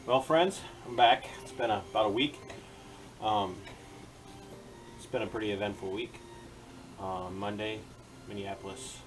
Well, friends, I'm back. It's been about a week. Um, it's been a pretty eventful week. Monday, Minneapolis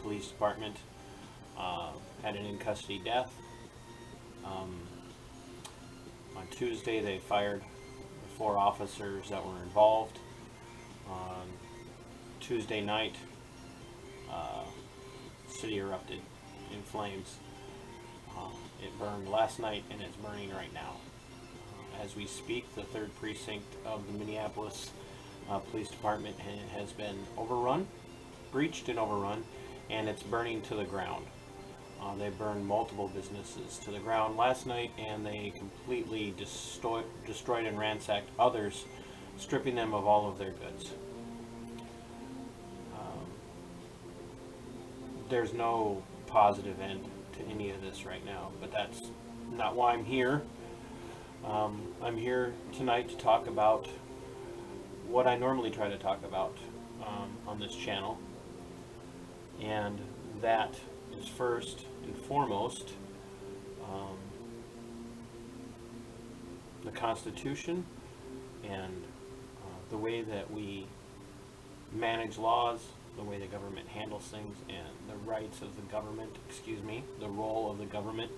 Police Department had an in-custody death. On Tuesday, they fired the 4 officers that were involved. On Tuesday night, city erupted in flames. It burned last night and it's burning right now. As we speak, the 3rd precinct of the Minneapolis Police Department has been breached and overrun, and it's burning to the ground. They burned multiple businesses to the ground last night, and they completely destroyed and ransacked others, stripping them of all of their goods. There's no positive end to any of this right now, but that's not why I'm here. I'm here tonight to talk about what I normally try to talk about on this channel, and that is first and foremost the Constitution and the way that we manage laws, the way the government handles things, and the rights of the government, the role of the government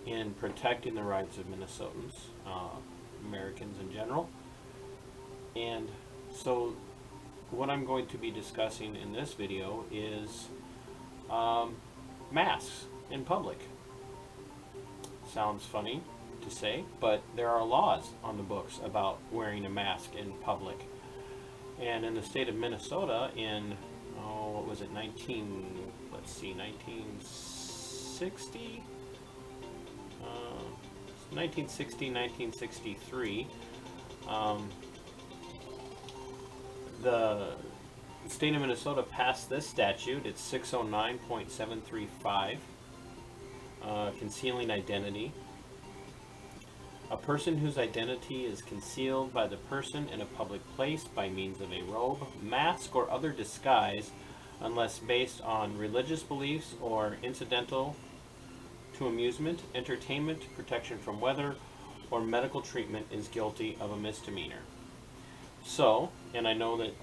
in protecting the rights of Minnesotans, Americans in general. And so what I'm going to be discussing in this video is masks in public. Sounds funny to say, but there are laws on the books about wearing a mask in public. And in the state of Minnesota in, what was it, 1960? 1960, 1963. The state of Minnesota passed this statute. It's 609.735, concealing identity. A person whose identity is concealed by the person in a public place by means of a robe, mask, or other disguise, unless based on religious beliefs or incidental to amusement, entertainment, protection from weather, or medical treatment, is guilty of a misdemeanor. So, and I know that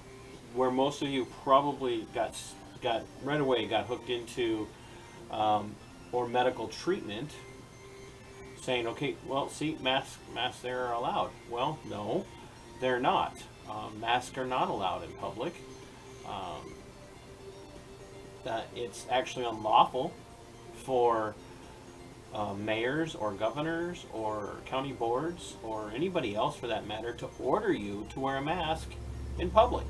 where most of you probably got right away got hooked into or medical treatment, saying, okay, well, see, masks there are allowed. Well, no, they're not. Masks are not allowed in public. It's actually unlawful for mayors or governors or county boards or anybody else for that matter to order you to wear a mask in public.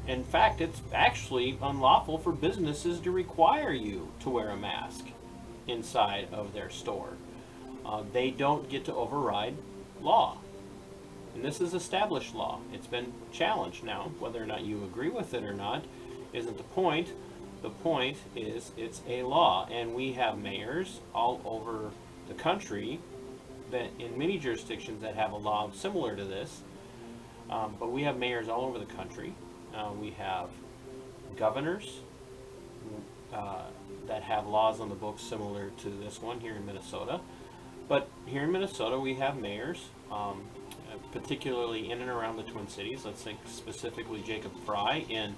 In fact, it's actually unlawful for businesses to require you to wear a mask inside of their store. They don't get to override law. And this is established law. It's been challenged now. Whether or not you agree with it or not isn't the point. The point is it's a law. And we have mayors all over the country that in many jurisdictions that have a law similar to this. But we have mayors all over the country. We have governors that have laws on the books similar to this one here in Minnesota. But here in Minnesota, we have mayors, particularly in and around the Twin Cities. Let's think specifically Jacob Fry in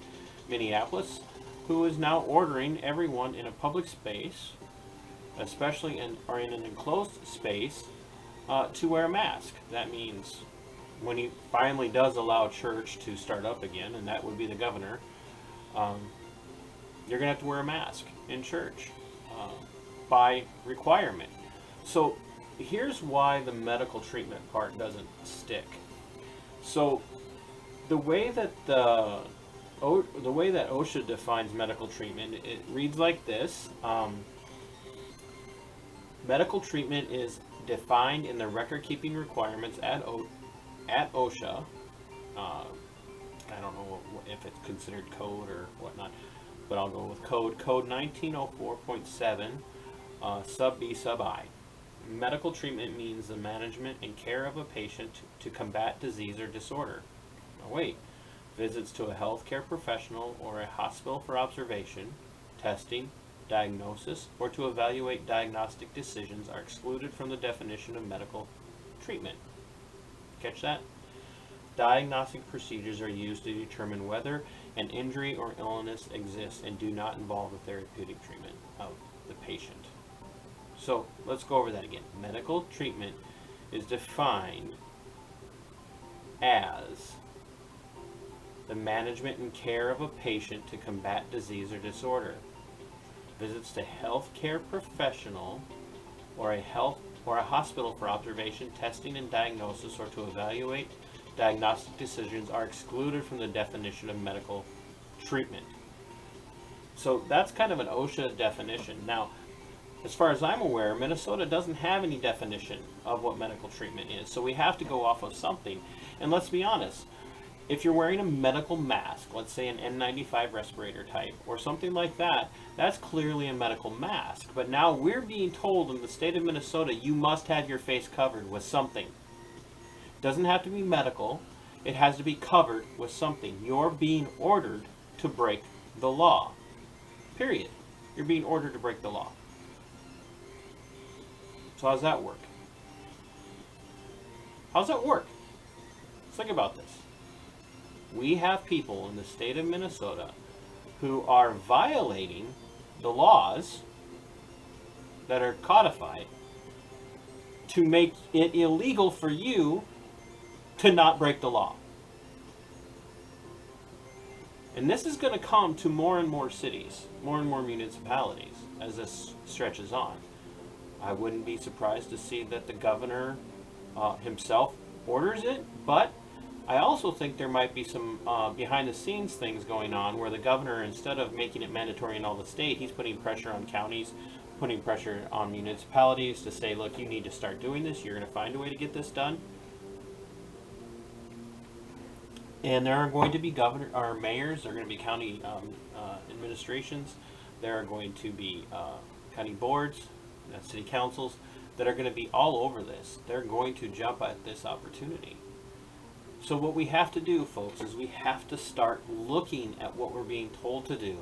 Minneapolis, who is now ordering everyone in a public space, especially in an enclosed space, to wear a mask. That means when he finally does allow church to start up again, and that would be the governor, you're going to have to wear a mask in church by requirement. So here's why the medical treatment part doesn't stick. So the way that OSHA defines medical treatment, it reads like this. Medical treatment is defined in the record-keeping requirements at OSHA. I don't know if it's considered code or whatnot, but I'll go with code 1904.7 sub B sub I. Medical treatment means the management and care of a patient to combat disease or disorder. Now wait, visits to a healthcare professional or a hospital for observation, testing, diagnosis, or to evaluate diagnostic decisions are excluded from the definition of medical treatment. Catch that? Diagnostic procedures are used to determine whether an injury or illness exists and do not involve the therapeutic treatment of the patient. So let's go over that again. Medical treatment is defined as the management and care of a patient to combat disease or disorder. Visits to healthcare professional or a hospital for observation, testing, and diagnosis, or to evaluate diagnostic decisions are excluded from the definition of medical treatment. So that's kind of an OSHA definition. Now, as far as I'm aware, Minnesota doesn't have any definition of what medical treatment is, so we have to go off of something. And let's be honest, if you're wearing a medical mask, let's say an N95 respirator type or something like that, that's clearly a medical mask. But now we're being told in the state of Minnesota, you must have your face covered with something. It doesn't have to be medical. It has to be covered with something. You're being ordered to break the law. Period. You're being ordered to break the law. So how's that work? How's that work? Let's think about this. We have people in the state of Minnesota who are violating the laws that are codified to make it illegal for you to not break the law. And this is going to come to more and more cities, more and more municipalities as this stretches on. I wouldn't be surprised to see that the governor himself orders it, but I also think there might be some behind the scenes things going on where the governor, instead of making it mandatory in all the state, he's putting pressure on counties, putting pressure on municipalities to say, look, you need to start doing this. You're going to find a way to get this done. And there are going to be mayors, there are going to be county administrations, there are going to be county boards, city councils that are going to be all over this. They're going to jump at this opportunity. So what we have to do, folks, is we have to start looking at what we're being told to do.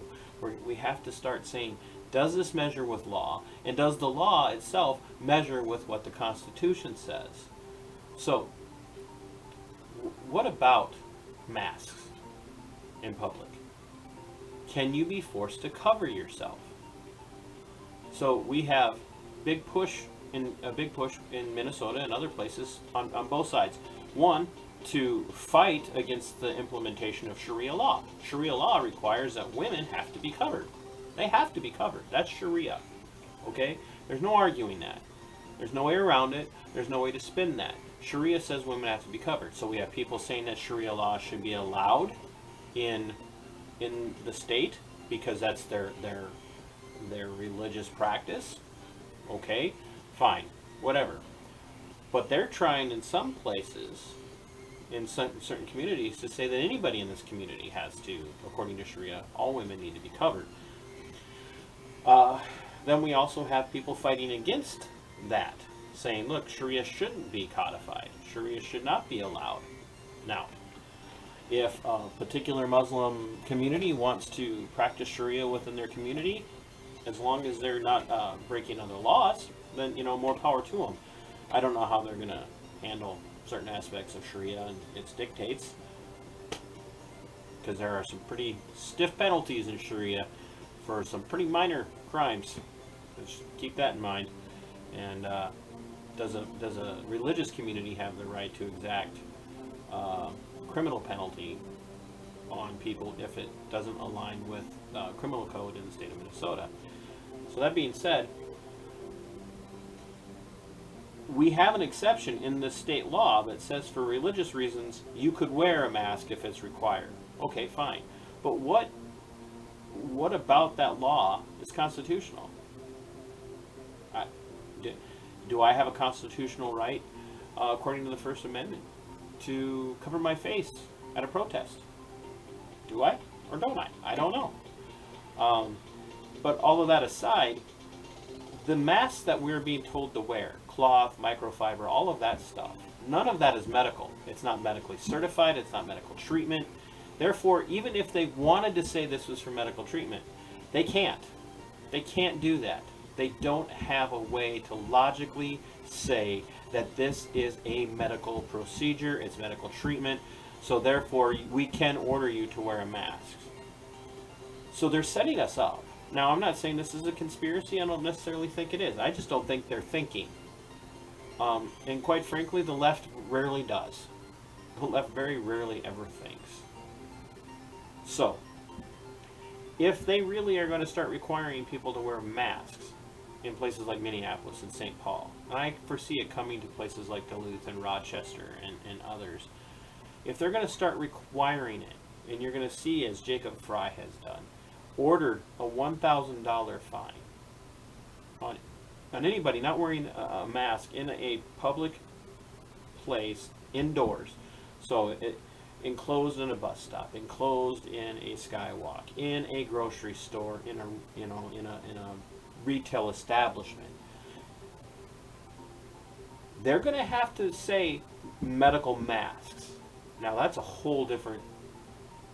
We have to start saying, does this measure with law? And does the law itself measure with what the Constitution says? So, what about masks in public? Can you be forced to cover yourself? So we have a big push in Minnesota and other places on both sides. One, to fight against the implementation of Sharia law. Sharia law requires that women have to be covered. They have to be covered. That's Sharia. Okay? There's no arguing that. There's no way around it. There's no way to spin that. Sharia says women have to be covered. So we have people saying that Sharia law should be allowed in the state because that's their religious practice. Okay? Fine. Whatever. But they're trying in some places, in certain communities, to say that anybody in this community has to, according to Sharia, all women need to be covered. Then we also have people fighting against that, saying, look, Sharia shouldn't be codified. Sharia should not be allowed. Now, if a particular Muslim community wants to practice Sharia within their community, as long as they're not breaking other laws, then, more power to them. I don't know how they're going to handle certain aspects of Sharia and its dictates, because there are some pretty stiff penalties in Sharia for some pretty minor crimes. Just keep that in mind. And does a religious community have the right to exact criminal penalty on people if it doesn't align with criminal code in the state of Minnesota? So that being said, we have an exception in the state law that says for religious reasons you could wear a mask if it's required. Okay, fine. But what about that law is constitutional? Do I have a constitutional right, according to the First Amendment, to cover my face at a protest? Do I or don't I? I don't know. But all of that aside, the masks that we're being told to wear, cloth, microfiber, all of that stuff, none of that is medical. It's not medically certified. It's not medical treatment. Therefore, even if they wanted to say this was for medical treatment, they can't. They can't do that. They don't have a way to logically say that this is a medical procedure, it's medical treatment, so therefore we can order you to wear a mask. So they're setting us up. Now, I'm not saying this is a conspiracy. I don't necessarily think it is. I just don't think they're thinking. And quite frankly, the left rarely does. The left very rarely ever thinks. So, if they really are going to start requiring people to wear masks in places like Minneapolis and St. Paul, and I foresee it coming to places like Duluth and Rochester and others, if they're going to start requiring it, and you're going to see, as Jacob Fry has done, ordered a $1,000 fine on anybody not wearing a mask in a public place indoors. So it enclosed in a bus stop, enclosed in a skywalk, in a grocery store, in a in a retail establishment. They're going to have to say medical masks. Now that's a whole different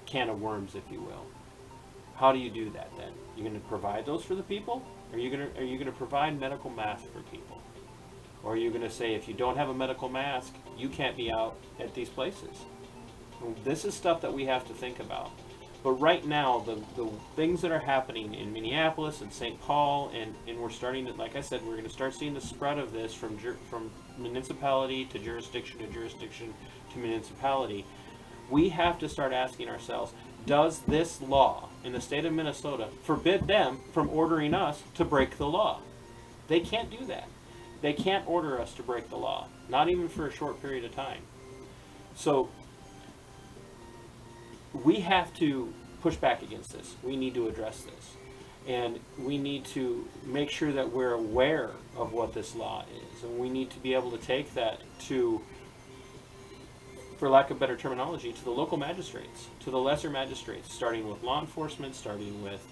can of worms, if you will. How do you do that then? You're going to provide those for the people? Are you going to provide medical masks for people? Or are you going to say, if you don't have a medical mask, you can't be out at these places? Well, this is stuff that we have to think about. But right now, the things that are happening in Minneapolis and St. Paul, and we're starting to, like I said, we're going to start seeing the spread of this from municipality to jurisdiction to municipality. We have to start asking ourselves, does this law in the state of Minnesota forbid them from ordering us to break the law? They can't do that. They can't order us to break the law, not even for a short period of time. So we have to push back against this. We need to address this. And we need to make sure that we're aware of what this law is. And we need to be able to take that to, for lack of better terminology, to the local magistrates, to the lesser magistrates, starting with law enforcement, starting with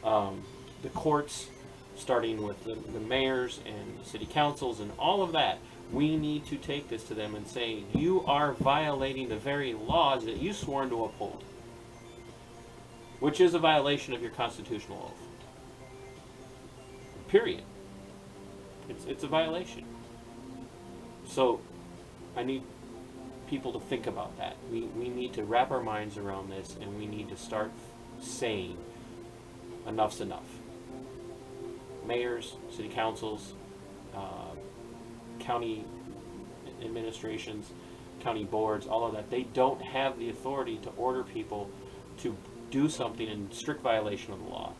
the courts, starting with the mayors and city councils and all of that. We need to take this to them and say, you are violating the very laws that you sworn to uphold, which is a violation of your constitutional oath. Period. It's a violation. So I need people to think about that. We need to wrap our minds around this, and we need to start saying enough's enough. Mayors, city councils, county administrations, county boards, all of that, they don't have the authority to order people to do something in strict violation of the law.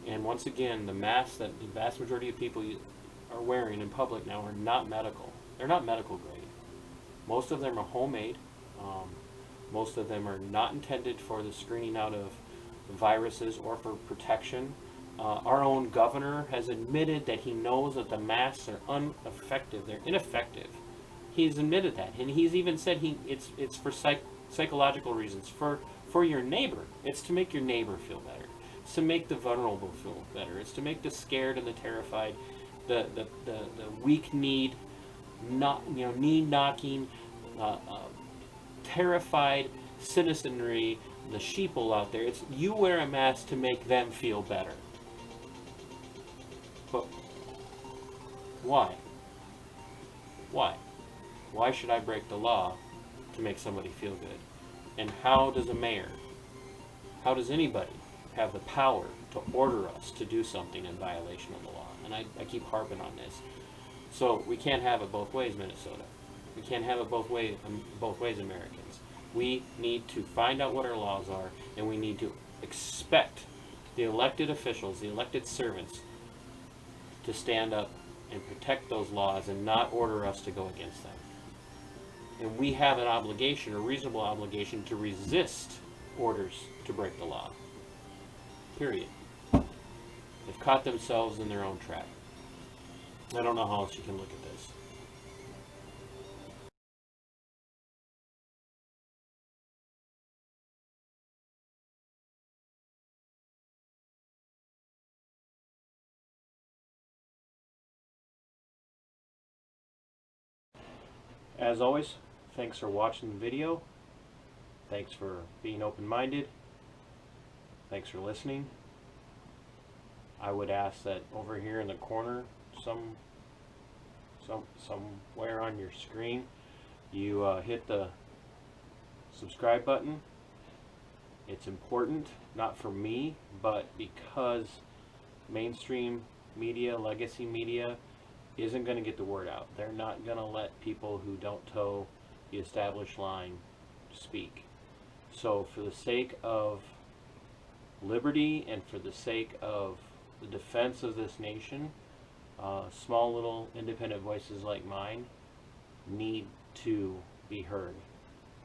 And once again, the masks that the vast majority of people are wearing in public now are not medical. They're not medical grade. Most of them are homemade. Most of them are not intended for the screening out of viruses or for protection. Our own governor has admitted that he knows that the masks are ineffective. They're ineffective. He's admitted that, and he's even said it's for psychological reasons, for your neighbor. It's to make your neighbor feel better. It's to make the vulnerable feel better. It's to make the scared and the terrified, the weak-kneed, knee-knocking, terrified citizenry, the sheeple out there. It's you wear a mask to make them feel better. But why? Why? Why should I break the law to make somebody feel good? And how does a mayor, how does anybody have the power to order us to do something in violation of the law? And I keep harping on this. So we can't have it both ways, Minnesota. We can't have it both ways, Americans. We need to find out what our laws are, and we need to expect the elected officials, the elected servants, to stand up and protect those laws and not order us to go against them. And we have an obligation, a reasonable obligation, to resist orders to break the law. Period. They've caught themselves in their own trap. I don't know how else you can look at this. As always, thanks for watching the video. Thanks for being open-minded. Thanks for listening. I would ask that over here in the corner, somewhere on your screen, you hit the subscribe button. It's important, not for me, but because mainstream media, legacy media, isn't going to get the word out. They're not going to let people who don't toe the established line speak. So for the sake of liberty and for the sake of the defense of this nation, small little independent voices like mine need to be heard,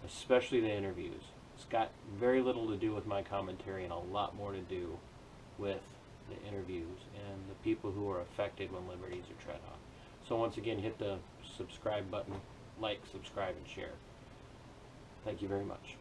especially the interviews. It's got very little to do with my commentary and a lot more to do with the interviews and the people who are affected when liberties are tread on. So once again, hit the subscribe button, like, subscribe, and share. Thank you very much.